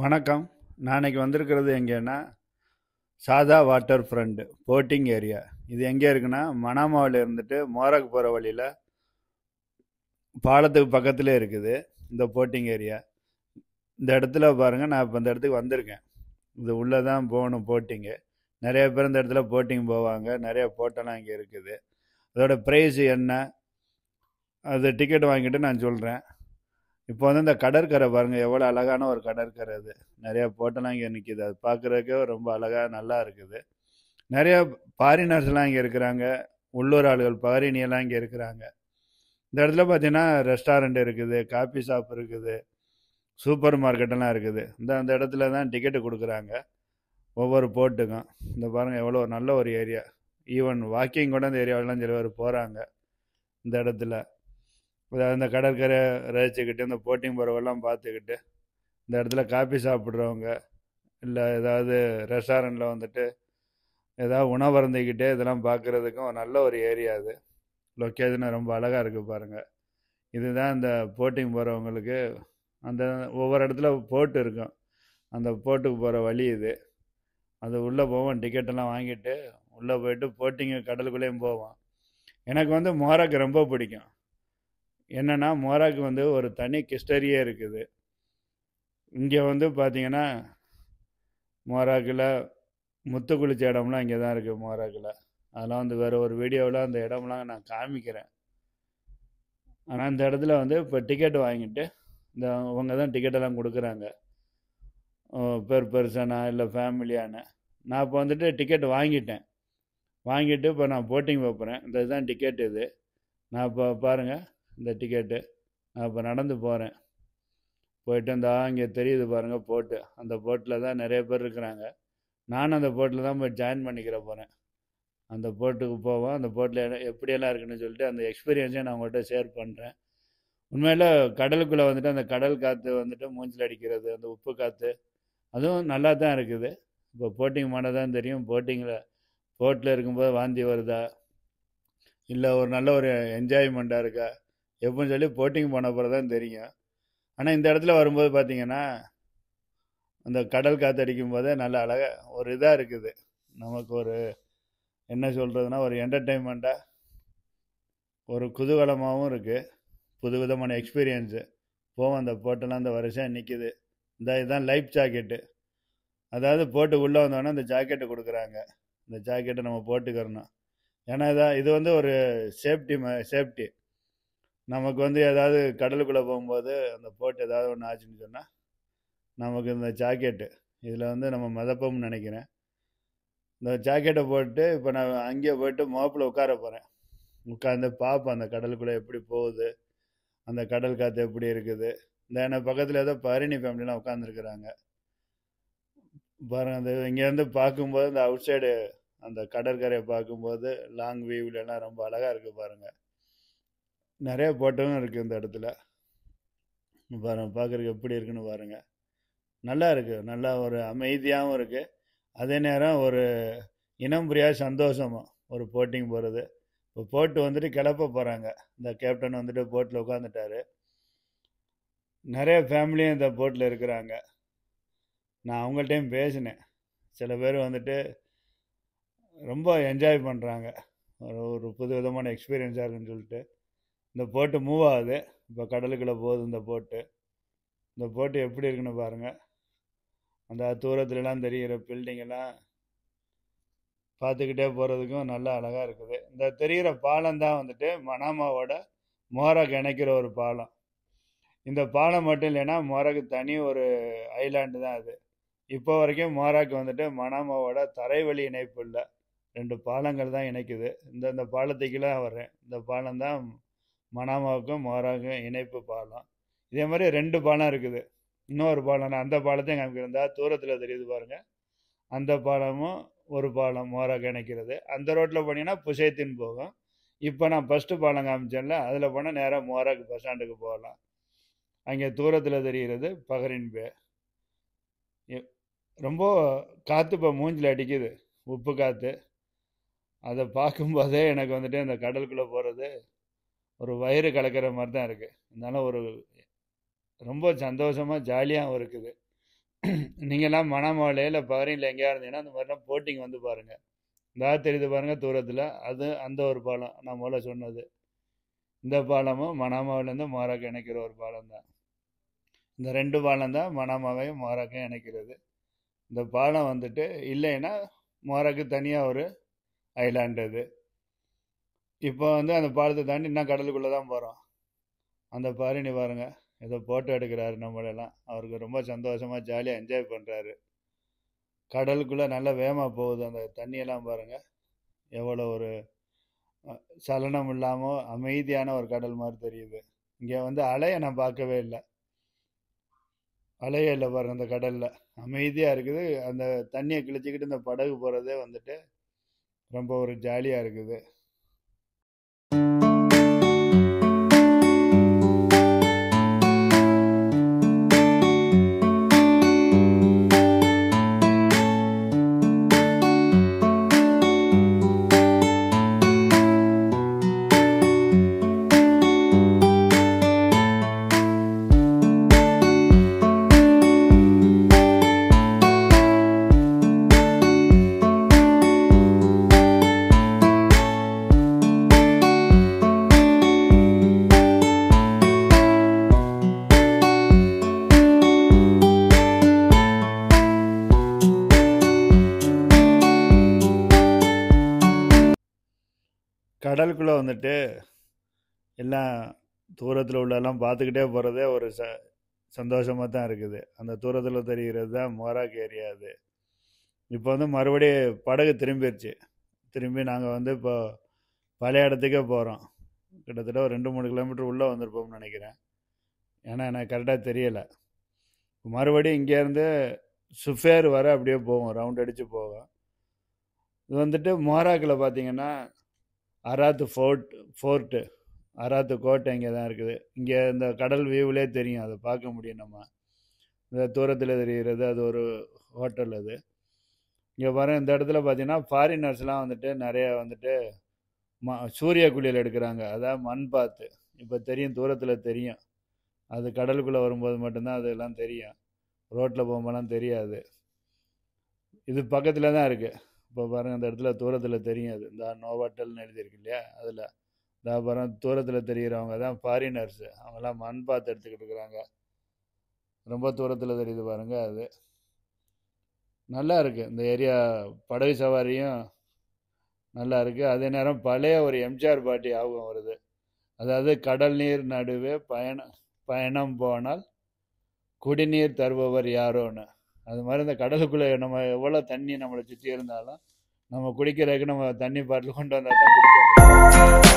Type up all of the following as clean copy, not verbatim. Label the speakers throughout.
Speaker 1: வணக்கம். நான் இன்னைக்கு வந்திருக்கிறது எங்கேன்னா, சாதா வாட்டர் ஃப்ரண்ட் போட்டிங் ஏரியா. இது எங்கே இருக்குன்னா, மணாமாவில் இருந்துட்டு மோரக் போகிற வழியில் பாலத்துக்கு பக்கத்திலே இருக்குது இந்த போட்டிங் ஏரியா. இந்த இடத்துல பாருங்கள், நான் இப்போ இந்த இடத்துக்கு வந்திருக்கேன். இது உள்ளே தான் போகணும் போட்டிங்கு. நிறைய பேர் இந்த இடத்துல போட்டிங் போவாங்க. நிறைய போட்டெல்லாம் இங்கே இருக்குது. அதோட ப்ரைஸ் என்ன, அது டிக்கெட் வாங்கிட்டு நான் சொல்கிறேன். இப்போ வந்து இந்த கடற்கரை பாருங்கள், எவ்வளோ அழகான ஒரு கடற்கரை. அது நிறையா போட்டெல்லாம் இங்கே நிற்கிது. அது பார்க்குறதுக்கே ரொம்ப அழகாக நல்லா இருக்குது. நிறைய ஃபாரினர்ஸ்லாம் இங்கே இருக்கிறாங்க. உள்ளூர் ஆளுகள் ஃபாரினியெல்லாம் இங்கே இருக்கிறாங்க. இந்த இடத்துல பார்த்தீங்கன்னா ரெஸ்டாரண்ட் இருக்குது, காஃபி ஷாப் இருக்குது, சூப்பர் மார்க்கெட்டெல்லாம் இருக்குது. அந்த இடத்துல தான் டிக்கெட்டு கொடுக்குறாங்க ஒவ்வொரு போட்டுக்கும். இந்த பாருங்கள் எவ்வளோ நல்ல ஒரு ஏரியா. ஈவன் வாக்கிங் கூட இந்த ஏரியாவெல்லாம் சில பேர் போகிறாங்க இந்த இடத்துல. அதாவது இந்த கடற்கரை ரசிச்சுக்கிட்டு இந்த போட்டிங் போகிறவெல்லாம் பார்த்துக்கிட்டு இந்த இடத்துல காஃபி சாப்பிட்றவங்க, இல்லை ஏதாவது ரெஸ்டாரண்ட்டில் வந்துட்டு ஏதாவது உணவு அருந்திக்கிட்டே இதெல்லாம் பார்க்குறதுக்கும் ஒரு நல்ல ஒரு ஏரியா. அது லொக்கேஷன் ரொம்ப அழகாக இருக்குது பாருங்கள். இதுதான் இந்த போட்டிங் போகிறவங்களுக்கு. அந்த ஒவ்வொரு இடத்துல போட்டு இருக்கும், அந்த போட்டுக்கு போகிற வழி இது. அது உள்ளே போவோம், டிக்கெட்டெல்லாம் வாங்கிட்டு உள்ளே போயிட்டு போட்டிங்கு கடலுக்குள்ளேயும் போவோம். எனக்கு வந்து மோராக்கு ரொம்ப பிடிக்கும். என்னென்னா மோராக்கு வந்து ஒரு தனி கிஸ்டரியே இருக்குது. இங்கே வந்து பார்த்தீங்கன்னா மோராக்கில் முத்து குளிச்ச இடம்லாம் இங்கே தான் இருக்குது மோராக்கில். அதெல்லாம் வந்து வேறு ஒரு வீடியோவில் அந்த இடம்லாம் நான் காமிக்கிறேன். ஆனால் இந்த இடத்துல வந்து இப்போ டிக்கெட் வாங்கிட்டு இந்த அவங்க தான் டிக்கெட்டெல்லாம் கொடுக்குறாங்க, பெர் பர்சனா இல்லை ஃபேமிலியான. நான் இப்போ வந்துட்டு டிக்கெட் வாங்கிட்டு இப்போ நான் போட்டிங் வைப்பேன். இந்த இதுதான் டிக்கெட். இது நான் இப்போ பாருங்கள் இந்த டிக்கெட்டு. நான் இப்போ நடந்து போகிறேன். போயிட்டு இந்த இங்கே தெரியுது பாருங்கள் போட்டு. அந்த போட்டில் தான் நிறைய பேர் இருக்கிறாங்க. நானும் அந்த போட்டில் தான் போய் ஜாயின் பண்ணிக்கிற போகிறேன். அந்த போட்டுக்கு போவோம். அந்த போட்டில் எப்படியெல்லாம் இருக்குன்னு சொல்லிட்டு அந்த எக்ஸ்பீரியன்ஸையும் நான் உங்கள்கிட்ட ஷேர் பண்ணுறேன். உண்மையில் கடலுக்குள்ளே வந்துட்டு அந்த கடல் காற்று வந்துட்டு மூஞ்சில் அடிக்கிறது, அந்த உப்பு காற்று, அதுவும் நல்லா தான் இருக்குது. இப்போ போட்டிங் பண்ண தான் தெரியும். போட்டில் இருக்கும்போது வாந்தி வருதா, இல்லை ஒரு நல்ல ஒரு என்ஜாய்மெண்ட்டாக இருக்கா எப்படின்னு சொல்லி போட்டிங் போன பிறகு தான் தெரியும். ஆனால் இந்த இடத்துல வரும்போது பார்த்தீங்கன்னா அந்த கடல் காற்று அடிக்கும் போதே நல்ல அழகாக ஒரு இதாக இருக்குது. நமக்கு ஒரு என்ன சொல்கிறதுனா ஒரு என்டர்டெயின்மெண்ட்டாக ஒரு குதூகலமாகவும் இருக்குது. புது விதமான எக்ஸ்பீரியன்ஸு. போவோம், அந்த போட்டெல்லாம் அந்த வரிசையாக நிற்கிது. இதுதான் லைஃப் ஜாக்கெட்டு. அதாவது போட்டு உள்ளே வந்தோடனே அந்த ஜாக்கெட்டு கொடுக்குறாங்க. இந்த ஜாக்கெட்டை நம்ம போட்டுக்கிறணும். ஏன்னா இது வந்து ஒரு சேஃப்டி. நமக்கு வந்து ஏதாவது கடலுக்குள்ளே போகும்போது அந்த போட்டு ஏதாவது ஒன்று ஆச்சுன்னு சொன்னால் நமக்கு இந்த ஜாக்கெட்டு இதில் வந்து நம்ம மதப்போம்னு நினைக்கிறேன். இந்த ஜாக்கெட்டை போட்டு இப்போ நான் அங்கேயே போய்ட்டு மோப்பில் உட்கார போகிறேன். உட்காந்து பார்ப்பேன் அந்த கடலுக்குள்ளே எப்படி போகுது, அந்த கடல் காற்று எப்படி இருக்குது. எனக்கு பக்கத்தில் ஏதோ பரணி ஃபேமிலிலாம் உட்காந்துருக்குறாங்க பாருங்கள். அந்த இங்கேருந்து பார்க்கும்போது இந்த அவுட் சைடு அந்த கடற்கரையை பார்க்கும்போது லாங் வியூவிலலாம் ரொம்ப அழகாக இருக்குது பாருங்கள். நிறைய போட்டவும் இருக்குது இந்த இடத்துல பாருங்கள். பார்க்குறதுக்கு எப்படி இருக்குன்னு பாருங்கள். நல்லா இருக்குது. நல்லா ஒரு அமைதியாகவும் இருக்குது. அதே நேரம் ஒரு இனம் புரியாத சந்தோஷமும் ஒரு போட்டிங் போகிறது. இப்போ போட்டு வந்துட்டு கிளப்ப போகிறாங்க. இந்த கேப்டன் வந்துட்டு போட்டில் உட்காந்துட்டாரு. நிறைய ஃபேமிலியும் இந்த போட்டில் இருக்கிறாங்க. நான் அவங்கள்ட்டையும் பேசினேன். சில பேர் வந்துட்டு ரொம்ப என்ஜாய் பண்ணுறாங்க. ஒரு புது விதமான எக்ஸ்பீரியன்ஸாக இருக்குன்னு சொல்லிட்டு இந்த போட்டு மூவ் ஆகுது. இப்போ கடலுக்குள்ளே போகுது இந்த போட்டு எப்படி இருக்குன்னு பாருங்கள். அந்த தூரத்துலலாம் தெரிகிற பில்டிங்கெல்லாம் பார்த்துக்கிட்டே போகிறதுக்கும் நல்லா அழகாக இருக்குது. இந்த தெரிகிற பாலம் தான் வந்துட்டு மணாமாவோட மோராக் இணைக்கிற ஒரு பாலம். இந்த பாலம் மட்டும் இல்லைன்னா மோராக்கு தனி ஒரு ஐலாண்டு தான் அது. இப்போ வரைக்கும் மோராக்கு வந்துட்டு மணாமாவோட தரைவழி இணைப்பு இல்லை. 2 பாலங்கள் தான் இணைக்குது. இந்த பாலத்துக்கெல்லாம் வர்றேன். இந்த பாலம் தான் மணாமாவுக்கும் மோராக்கும் இணைப்பு பாலம். இதே மாதிரி 2 பாலம் இருக்குது. இன்னொரு பாலம் அந்த பாலத்தையும் காமிக்கிறதா தூரத்தில் தெரியுது பாருங்கள். அந்த பாலமும் ஒரு பாலம் மோராக்கு இணைக்கிறது. அந்த ரோட்டில் போனீங்கன்னா புஷைத்தின் போகும். இப்போ நான் ஃபஸ்ட்டு பாலம் காமிச்சேன்ல, அதில் போனால் நேராக மோராக்கு பஸ் ஸ்டாண்டுக்கு போகலாம். அங்கே தூரத்தில் தெரிகிறது பஹரின் பே. ரொம்ப காற்று இப்போ மூஞ்சில் அடிக்குது, உப்பு காற்று. அதை பார்க்கும்போதே எனக்கு வந்துட்டு அந்த கடலுக்குள்ளே போகிறது ஒரு வயிறு கலக்கிற மாதிரி தான் இருக்குது. அதனால ஒரு ரொம்ப சந்தோஷமாக ஜாலியாகவும் இருக்குது. நீங்கள்லாம் மணமலை இல்லை பகரியில் எங்கேயா இருந்தீங்கன்னா அந்த மாதிரிலாம் போட்டிங் வந்து பாருங்கள். இந்த தெரியுது பாருங்கள் தூரத்தில், அது அந்த ஒரு பாலம் நான் முதல்ல சொன்னது. இந்த பாலமும் மணாமாவிலேருந்து மோராக்கு இணைக்கிற ஒரு பாலம் தான். இந்த 2 பாலம் தான் மணாமாவையும் மோராக்கையும் இணைக்கிறது. இந்த பாலம் வந்துட்டு இல்லைன்னா மோராக்கு தனியாக ஒரு ஐலாண்டு இது. இப்போ வந்து அந்த பாலத்தை தாண்டி இன்னும் கடலுக்குள்ளே தான் போகிறோம். அந்த பாரினி பாருங்க ஏதோ ஃபோட்டோ எடுக்கிறாரு நம்மளெல்லாம். அவருக்கு ரொம்ப சந்தோஷமாக ஜாலியாக என்ஜாய் பண்ணுறாரு. கடலுக்குள்ளே நல்லா வேகமாக போகுது அந்த தண்ணியெல்லாம் பாருங்கள். எவ்வளோ ஒரு சலனம் இல்லாமல் அமைதியான ஒரு கடல் மாதிரி தெரியுது. இங்கே வந்து அலையை நான் பார்க்கவே இல்லை, அலையே இல்லை பாருங்க அந்த கடலில். அமைதியாக இருக்குது. அந்த தண்ணியை கிழிச்சிக்கிட்டு இந்த படகு போகிறதே வந்துட்டு ரொம்ப ஒரு ஜாலியாக இருக்குது. கடலுக்குள்ளே வந்துட்டு எல்லாம் தூரத்தில் உள்ளெல்லாம் பார்த்துக்கிட்டே போகிறதே ஒரு சந்தோஷமாக தான் இருக்குது. அந்த தூரத்தில் தெரிகிறது தான் மோராக் ஏரியா. அது இப்போ வந்து மறுபடியும் படகு திரும்பிடுச்சு. திரும்பி நாங்கள் வந்து இப்போ பழைய இடத்துக்கே போகிறோம். கிட்டத்தட்ட ஒரு 2-3 கிலோமீட்டர் உள்ளே வந்திருப்போம்னு நினைக்கிறேன். ஏன்னா எனக்கு கரெக்டாக தெரியலை. மறுபடியும் இங்கேருந்து சுஃபேர் வர அப்படியே போவோம், ரவுண்ட் அடித்து போவோம். இது வந்துட்டு மோராக்கில் பார்த்தீங்கன்னா அராத்து ஃபோர்ட்டு அராத்து கோட்டை இங்கே தான் இருக்குது. இங்கே இந்த கடல் வியூவிலே தெரியும், அதை பார்க்க முடியும். நம்ம இந்த தூரத்தில் தெரிகிறது அது ஒரு ஹோட்டல். அது இங்கே பாருங்கள். இந்த இடத்துல பார்த்தீங்கன்னா ஃபாரினர்ஸ்லாம் வந்துட்டு நிறைய வந்துட்டு சூரிய குளியல் எடுக்கிறாங்க. அதான் மண் பாத்து. இப்போ தெரியும், தூரத்தில் தெரியும். அது கடலுக்குள்ளே வரும்போது மட்டும்தான் அதெல்லாம் தெரியும், ரோட்டில் போகும்போதெல்லாம் தெரியாது. இது பக்கத்தில் தான் இருக்குது. இப்போ பாருங்கள், அந்த இடத்துல தூரத்தில் தெரியும். அது இந்த நோவாட்டல்னு எழுதியிருக்கு இல்லையா, அதில் இந்த பாருங்க தூரத்தில் தெரிகிறவங்க தான் ஃபாரினர்ஸு. அவங்கெல்லாம் மண் பாத்து எடுத்துக்கிட்டு இருக்கிறாங்க. ரொம்ப தூரத்தில் தெரியுது பாருங்கள். அது நல்லா இருக்குது. இந்த ஏரியா படகு சவாரியும் நல்லா இருக்குது. அதே நேரம் பழைய ஒரு எம்ஜிஆர் பாட்டி ஞாபகம் வருது. அதாவது கடல் நீர் நடுவே பயணம் போனால் குடிநீர் தருபவர் யாரோன்னு. அது மாதிரி இந்த கடலுக்குள்ளே நம்ம எவ்வளோ தண்ணி நம்மளை சுற்றி இருந்தாலும் நம்ம குடிக்கிறதுக்கு நம்ம தண்ணி பாட்டில் கொண்டு வந்தால் தான் குடிக்க முடியும்.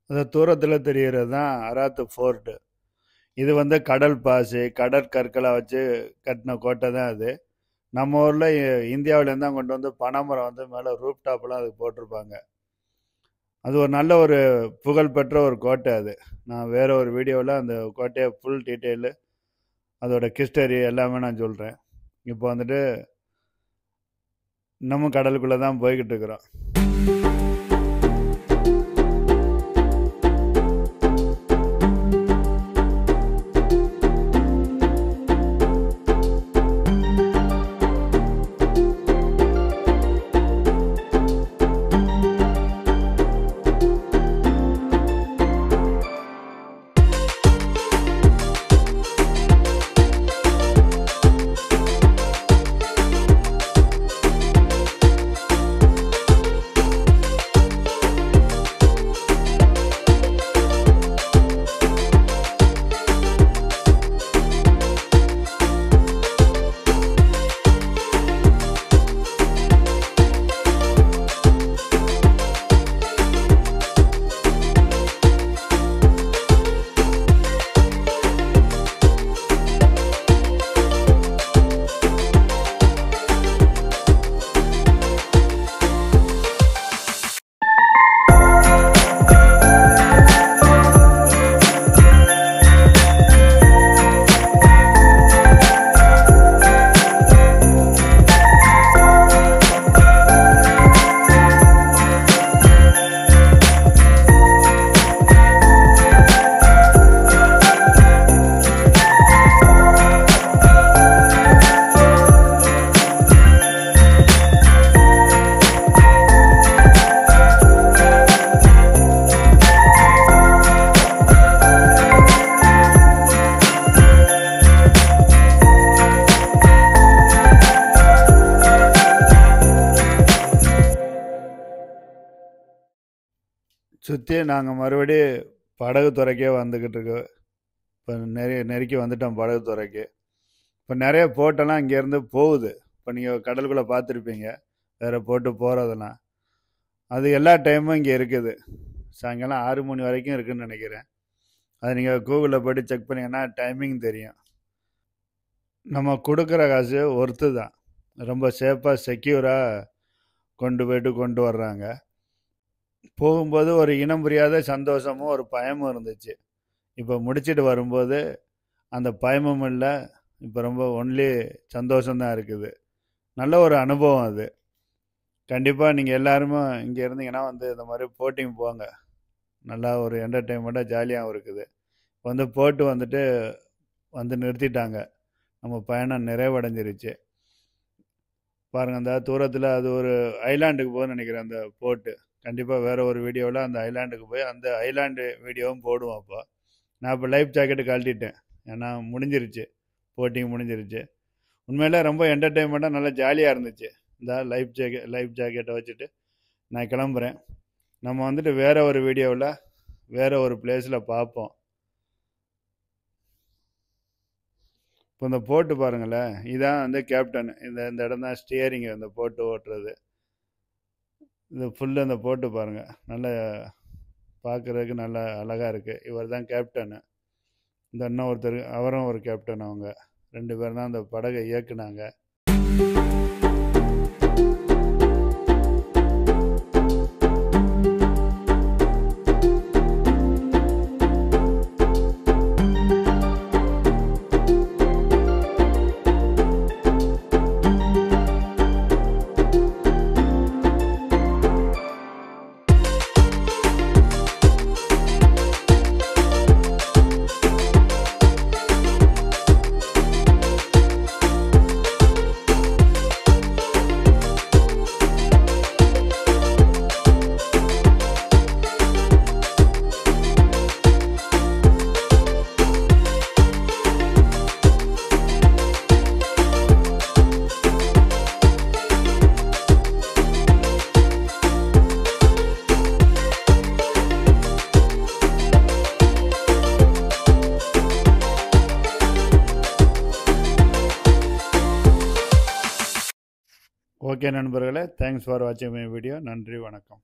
Speaker 1: அது தூரத்தில் தெரிகிறது தான் அராத்து ஃபோர்ட்டு. இது வந்து கடல் பாசி, கடற்கற்களை வச்சு கட்டின கோட்டை தான் அது. நம்ம ஊரில் இந்தியாவிலேருந்து தான் கொண்டு வந்து பனைமரம் வந்து மேலே ரூப் டாப்லாம் அதுக்கு போட்டிருப்பாங்க. அது ஒரு நல்ல ஒரு புகழ்பெற்ற ஒரு கோட்டை. அது நான் வேறு ஒரு வீடியோவில் அந்த கோட்டையை ஃபுல் டீட்டெயிலு, அதோட ஹிஸ்டரி எல்லாமே நான் சொல்கிறேன். இப்போ வந்துட்டு இன்னமும் கடலுக்குள்ளே தான் போய்கிட்டு இருக்கிறோம். சுற்றி நாங்கள் மறுபடியும் படகு துறைக்கே வந்துக்கிட்டு இருக்கோம். இப்போ நெருக்கி வந்துட்டோம் படகு துறைக்கு. இப்போ நிறைய போட்டெல்லாம் இங்கேருந்து போகுது. இப்போ நீங்கள் கடலுக்குள்ளே பார்த்துருப்பீங்க வேறு போட்டு போகிறதெல்லாம். அது எல்லா டைமும் இங்கே இருக்குது. சாயங்காலம் 6 மணி வரைக்கும் இருக்குதுன்னு நினைக்கிறேன். அதை நீங்கள் கூகுளில் போய்ட்டு செக் பண்ணிங்கன்னா டைமிங் தெரியும். நம்ம கொடுக்குற காசு ஒர்த்து தான். ரொம்ப சேஃபாக செக்யூராக கொண்டு வர்றாங்க. போகும்போது ஒரு இனம் புரியாத சந்தோஷமும் ஒரு பயமும் இருந்துச்சு. இப்போ முடிச்சுட்டு வரும்போது அந்த பயமும் இல்லை. இப்போ ரொம்ப ஒன்லி சந்தோஷம்தான் இருக்குது. நல்ல ஒரு அனுபவம் அது. கண்டிப்பாக நீங்கள் எல்லாருமே இங்கே இருந்தீங்கன்னா வந்து இந்த மாதிரி போட்டிங் போங்க. நல்லா ஒரு என்டர்டெயின்மெண்ட்டாக ஜாலியாகவும் இருக்குது. இப்போ வந்து போட்டு வந்துட்டு நிறுத்திட்டாங்க. நம்ம பயணம் நிறைவடைஞ்சிருச்சு. பாருங்கள், அந்த தூரத்தில் அது ஒரு ஐலாண்டுக்கு போகுதுன்னு நினைக்கிறேன் அந்த போட்டு. கண்டிப்பாக வேறு ஒரு வீடியோவில் அந்த ஐலாண்டுக்கு போய் அந்த ஐலாண்டு வீடியோவும் போடுவோம். அப்போ நான் இப்போ லைஃப் ஜாக்கெட்டு கழட்டிட்டேன். ஏன்னா முடிஞ்சிருச்சு, போட்டிங் முடிஞ்சிருச்சு. உண்மையிலே ரொம்ப என்டர்டெயின்மெண்ட்டாக நல்லா ஜாலியாக இருந்துச்சு. இந்த லைஃப் ஜாக்கெட்டை வச்சுட்டு நான் கிளம்புறேன். நம்ம வந்துட்டு வேறு ஒரு வீடியோவில் வேறு ஒரு பிளேஸில் பார்ப்போம். இப்போ இந்த போட்டு பாருங்களேன், இதான் வந்து கேப்டன். இந்த இடம் தான் ஸ்டியரிங்கு, இந்த போட்டு ஓட்டுறது. இது ஃபுல்லு இந்த போட்டு பாருங்கள், நல்ல பார்க்குறதுக்கு நல்லா அழகாக இருக்குது. இவர் தான் கேப்டனு. இந்த இன்னும் ஒருத்தர், அவரும் ஒரு கேப்டன். அவங்க 2 பேர் தான் அந்த படகை இயக்குனாங்க. ஓகே நண்பர்களே, தேங்க்ஸ் ஃபார் வாட்சிங் மை வீடியோ. நன்றி, வணக்கம்.